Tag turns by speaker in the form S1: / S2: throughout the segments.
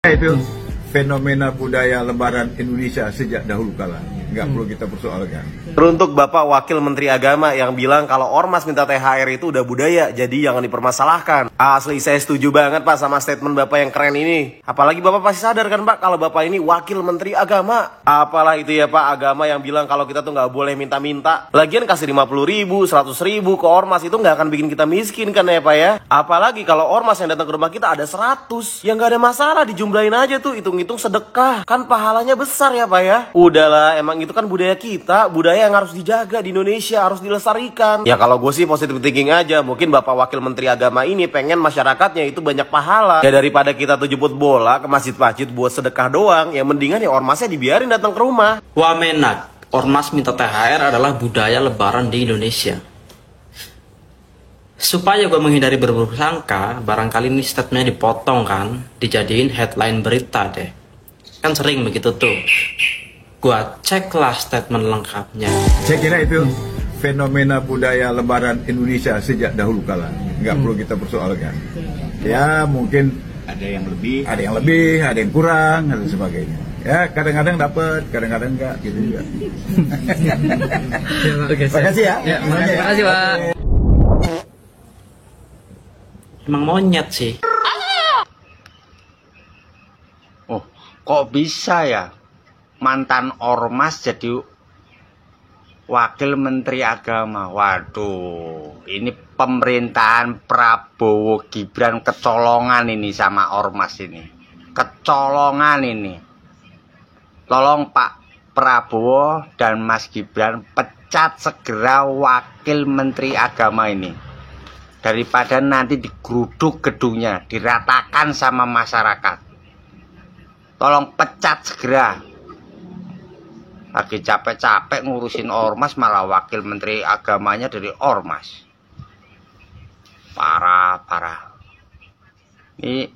S1: Itu fenomena budaya Lebaran Indonesia sejak dahulu kala, nggak perlu kita persoalkan.
S2: Teruntuk Bapak Wakil Menteri Agama yang bilang kalau ormas minta THR itu udah budaya, jadi jangan dipermasalahkan. Asli saya setuju banget Pak sama statement Bapak yang keren ini. Apalagi Bapak pasti sadar kan Pak kalau Bapak ini Wakil Menteri Agama. Apalah itu ya Pak, agama yang bilang kalau kita tuh nggak boleh minta-minta. Lagian kasih 50.000, 100.000 ke ormas itu nggak akan bikin kita miskin kan ya Pak ya. Apalagi kalau ormas yang datang ke rumah kita ada 100, ya nggak ada masalah, dijumlahin aja tuh, hitung-hitung sedekah. Kan pahalanya besar ya Pak ya. Udahlah, emang itu kan budaya kita, budaya yang harus dijaga di Indonesia, harus dilestarikan. Ya kalau gue sih positive thinking aja, mungkin Bapak Wakil Menteri Agama ini pengen masyarakatnya itu banyak pahala. Ya daripada kita tuh jemput bola ke masjid-masjid buat sedekah doang, ya mendingan ya ormasnya dibiarin datang ke rumah.
S3: Wamenak, ormas minta THR adalah budaya lebaran di Indonesia. Supaya gue menghindari berburuk sangka, barangkali ini statementnya dipotong kan, dijadiin headline berita deh. Kan sering begitu tuh. Gua ceklah statement lengkapnya.
S1: Saya kira itu fenomena budaya Lebaran Indonesia sejak dahulu kala, nggak perlu kita persoalkan. Ya mungkin ada yang lebih, ada yang kurang, dan sebagainya. Ya kadang-kadang dapat, kadang-kadang enggak, gitu juga. Terima kasih ya.
S3: Terima kasih Pak. Emang monyet sih.
S4: Oh, kok bisa ya mantan ormas jadi wakil menteri agama? Waduh, ini pemerintahan Prabowo Gibran kecolongan ini sama ormas ini. Kecolongan ini. Tolong Pak Prabowo dan Mas Gibran pecat segera wakil menteri agama ini. Daripada nanti digeruduk gedungnya, diratakan sama masyarakat. Tolong pecat segera. Lagi capek-capek ngurusin ormas, malah wakil menteri agamanya dari ormas. Parah. Ini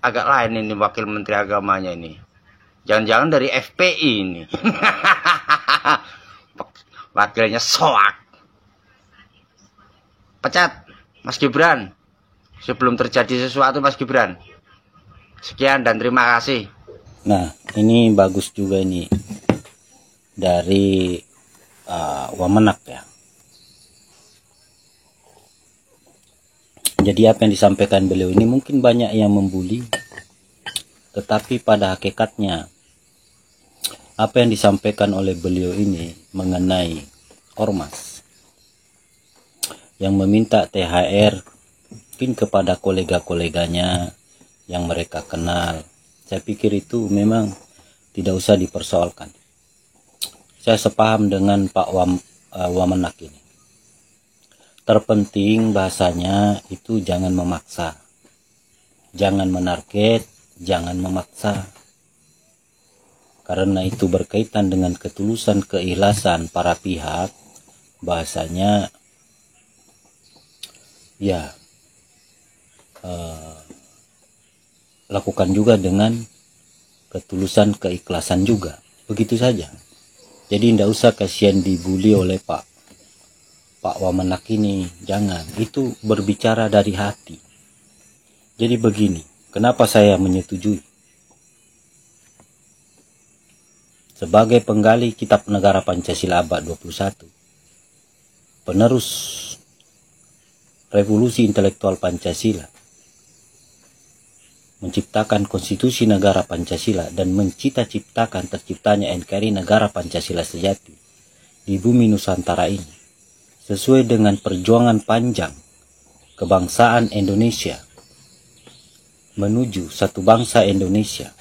S4: agak lain ini wakil menteri agamanya ini. Jangan-jangan dari FPI ini. Wakilnya soak. Pecat Mas Gibran. Sebelum terjadi sesuatu Mas Gibran. Sekian dan terima kasih.
S5: Nah, ini bagus juga ini dari Wamenak ya. Jadi apa yang disampaikan beliau ini mungkin banyak yang membuli, tetapi pada hakikatnya apa yang disampaikan oleh beliau ini mengenai ormas yang meminta THR mungkin kepada kolega-koleganya yang mereka kenal. Saya pikir itu memang tidak usah dipersoalkan. Saya sepaham dengan Pak Wamenak ini. Terpenting bahasanya itu jangan memaksa. Jangan menarget, jangan memaksa. Karena itu berkaitan dengan ketulusan keikhlasan para pihak, bahasanya ya lakukan juga dengan ketulusan keikhlasan juga, begitu saja. Jadi tidak usah kasihan dibully oleh Pak Wamenak ini, jangan. Itu berbicara dari hati. Jadi begini, kenapa saya menyetujui? Sebagai penggali Kitab Negara Pancasila abad 21, penerus revolusi intelektual Pancasila, menciptakan konstitusi negara Pancasila dan menciptakan terciptanya NKRI negara Pancasila sejati di bumi Nusantara ini, sesuai dengan perjuangan panjang kebangsaan Indonesia menuju satu bangsa Indonesia.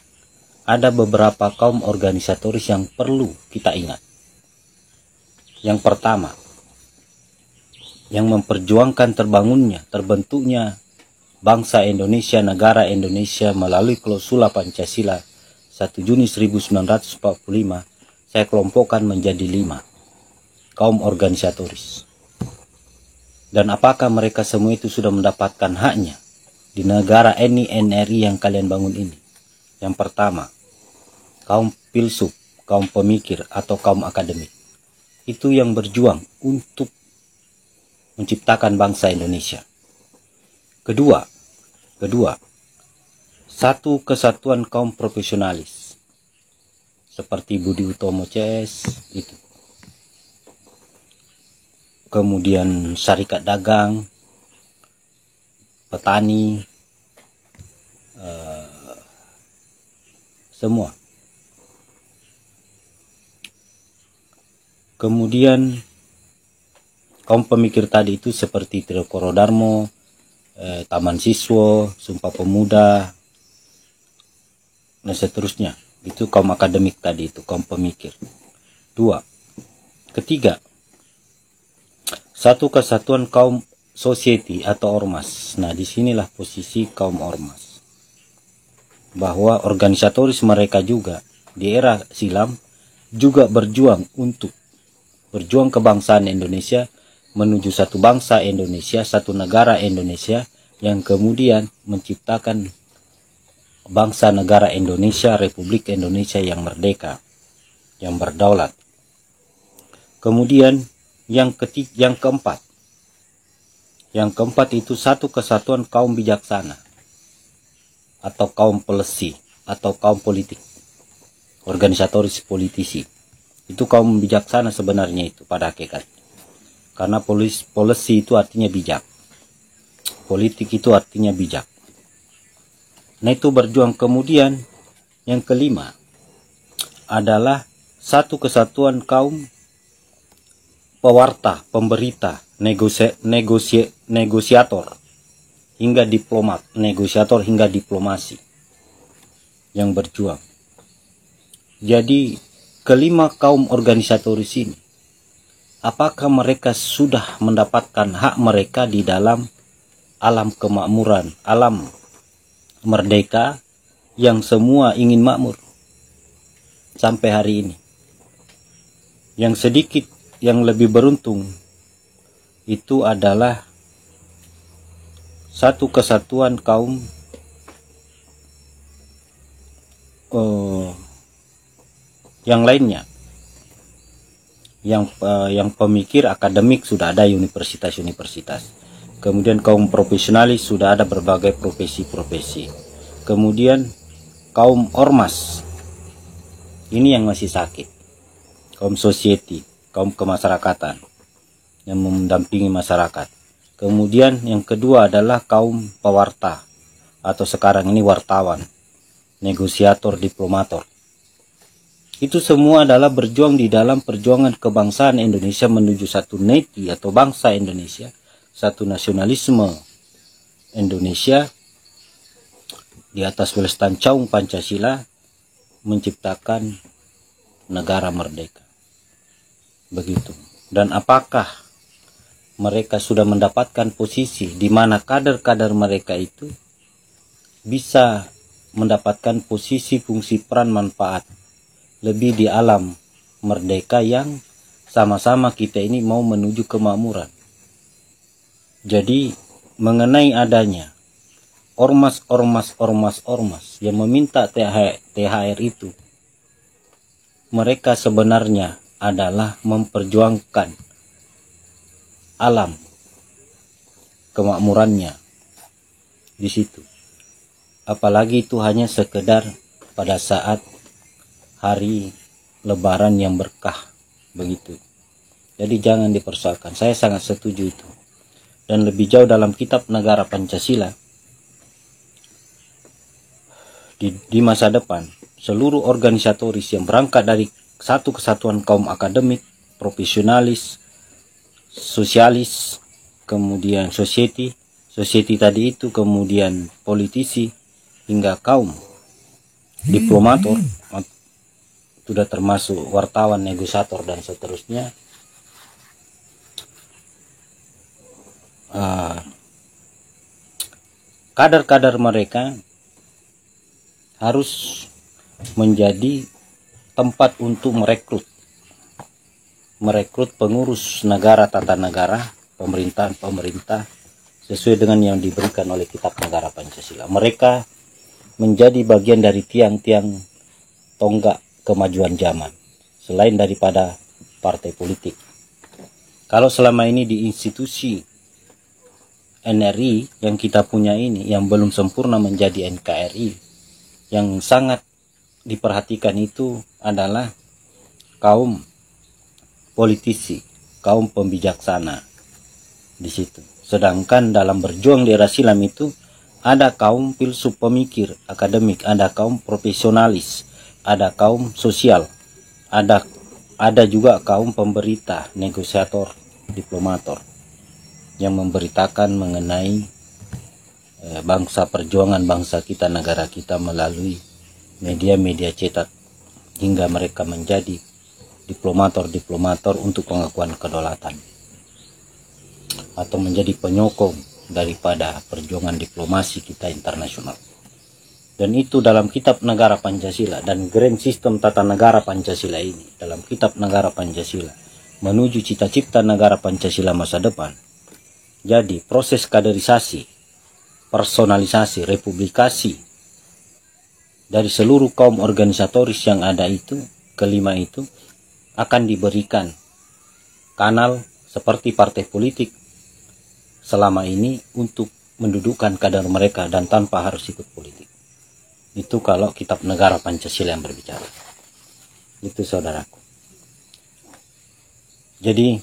S5: Ada beberapa kaum organisatoris yang perlu kita ingat. Yang pertama, yang memperjuangkan terbentuknya bangsa Indonesia, negara Indonesia melalui klausula Pancasila 1 Juni 1945, saya kelompokkan menjadi 5 kaum organisatoris. Dan apakah mereka semua itu sudah mendapatkan haknya di negara NRI yang kalian bangun ini? Yang pertama, kaum filsuf, kaum pemikir atau kaum akademik. Itu yang berjuang untuk menciptakan bangsa Indonesia. Kedua, satu kesatuan kaum profesionalis seperti Budi Utomo CS itu. Kemudian Serikat Dagang, petani, semua. Kemudian kaum pemikir tadi itu seperti Trio Korodharmo, Taman Siswo, Sumpah Pemuda, dan seterusnya. Itu kaum akademik tadi itu, kaum pemikir. 2. Ketiga, satu kesatuan kaum society atau ormas. Nah, disinilah posisi kaum ormas. Bahwa organisatoris mereka juga di era silam juga berjuang kebangsaan Indonesia menuju satu bangsa Indonesia, satu negara Indonesia yang kemudian menciptakan bangsa negara Indonesia, Republik Indonesia yang merdeka, yang berdaulat. Kemudian yang keempat itu satu kesatuan kaum bijaksana atau kaum pelesi atau kaum politik, organisatoris politisi. Itu kaum bijaksana sebenarnya itu pada hakikat. Karena polisi itu artinya bijak. Politik itu artinya bijak. Nah, itu berjuang. Kemudian yang kelima adalah satu kesatuan kaum pewarta, pemberita, negosiator hingga diplomat, negosiator hingga diplomasi yang berjuang. Jadi kelima kaum organisatoris ini, apakah mereka sudah mendapatkan hak mereka di dalam alam kemakmuran, alam merdeka yang semua ingin makmur sampai hari ini? Yang sedikit yang lebih beruntung itu adalah satu kesatuan kaum yang lainnya, yang pemikir akademik sudah ada universitas-universitas. Kemudian kaum profesionalis sudah ada berbagai profesi-profesi. Kemudian kaum ormas, ini yang masih sakit. Kaum society, kaum kemasyarakatan yang mendampingi masyarakat. Kemudian yang kedua adalah kaum pewarta atau sekarang ini wartawan, negosiator, diplomator. Itu semua adalah berjuang di dalam perjuangan kebangsaan Indonesia menuju satu neti atau bangsa Indonesia, satu nasionalisme Indonesia di atas welestan caung Pancasila, menciptakan negara merdeka. Begitu. Dan apakah mereka sudah mendapatkan posisi di mana kader-kader mereka itu bisa mendapatkan posisi, fungsi, peran, manfaat lebih di alam merdeka yang sama-sama kita ini mau menuju kemakmuran. Jadi mengenai adanya ormas yang meminta THR itu, mereka sebenarnya adalah memperjuangkan alam kemakmurannya di situ. Apalagi itu hanya sekedar pada saat hari Lebaran yang berkah begitu. Jadi jangan dipersoalkan. Saya sangat setuju itu. Dan lebih jauh dalam kitab Negara Pancasila, di masa depan seluruh organisatoris yang berangkat dari satu kesatuan kaum akademik, profesionalis, sosialis, kemudian society tadi itu, kemudian politisi, hingga kaum diplomator, sudah termasuk wartawan, negosiator, dan seterusnya. Kader-kader mereka harus menjadi tempat untuk merekrut pengurus negara, tata negara, pemerintah sesuai dengan yang diberikan oleh kitab Negara Pancasila. Mereka menjadi bagian dari tiang-tiang tonggak kemajuan zaman, selain daripada partai politik. Kalau selama ini di institusi NRI yang kita punya ini, yang belum sempurna menjadi NKRI, yang sangat diperhatikan itu adalah kaum politisi, kaum pembijaksana di situ. Sedangkan dalam berjuang di era silam itu ada kaum filsuf pemikir akademik, ada kaum profesionalis, ada kaum sosial, ada juga kaum pemberita, negosiator, diplomator yang memberitakan mengenai bangsa perjuangan bangsa kita, negara kita melalui media-media cetak hingga mereka menjadi diplomator untuk pengakuan kedaulatan atau menjadi penyokong daripada perjuangan diplomasi kita internasional. Dan itu dalam kitab negara Pancasila dan grand sistem tata negara Pancasila ini, dalam kitab negara Pancasila menuju cita-cita negara Pancasila masa depan. Jadi proses kaderisasi, personalisasi, republikasi dari seluruh kaum organisatoris yang ada itu, kelima itu akan diberikan kanal seperti partai politik selama ini untuk mendudukkan kader mereka dan tanpa harus ikut politik. Itu kalau kitab negara Pancasila yang berbicara. Itu saudaraku. Jadi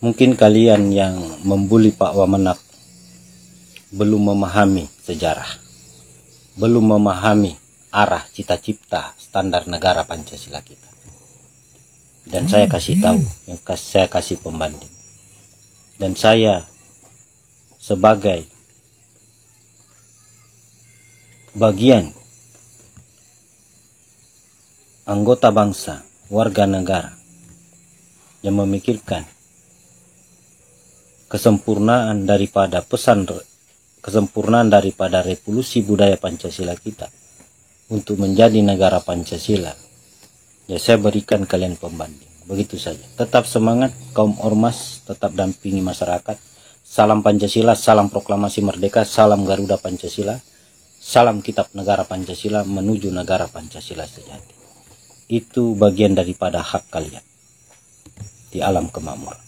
S5: mungkin kalian yang membuli Pak Wamenak belum memahami sejarah, belum memahami arah cita-cita standar negara Pancasila kita. Dan saya kasih tahu, saya kasih pembanding. Dan saya sebagai bagian anggota bangsa, warga negara yang memikirkan kesempurnaan daripada revolusi budaya Pancasila kita untuk menjadi negara Pancasila, ya saya berikan kalian pembanding. Begitu saja. Tetap semangat kaum ormas, tetap dampingi masyarakat. Salam Pancasila, salam proklamasi merdeka, salam Garuda Pancasila, salam kitab negara Pancasila menuju negara Pancasila sejati. Itu bagian daripada hak kalian di alam kemakmuran.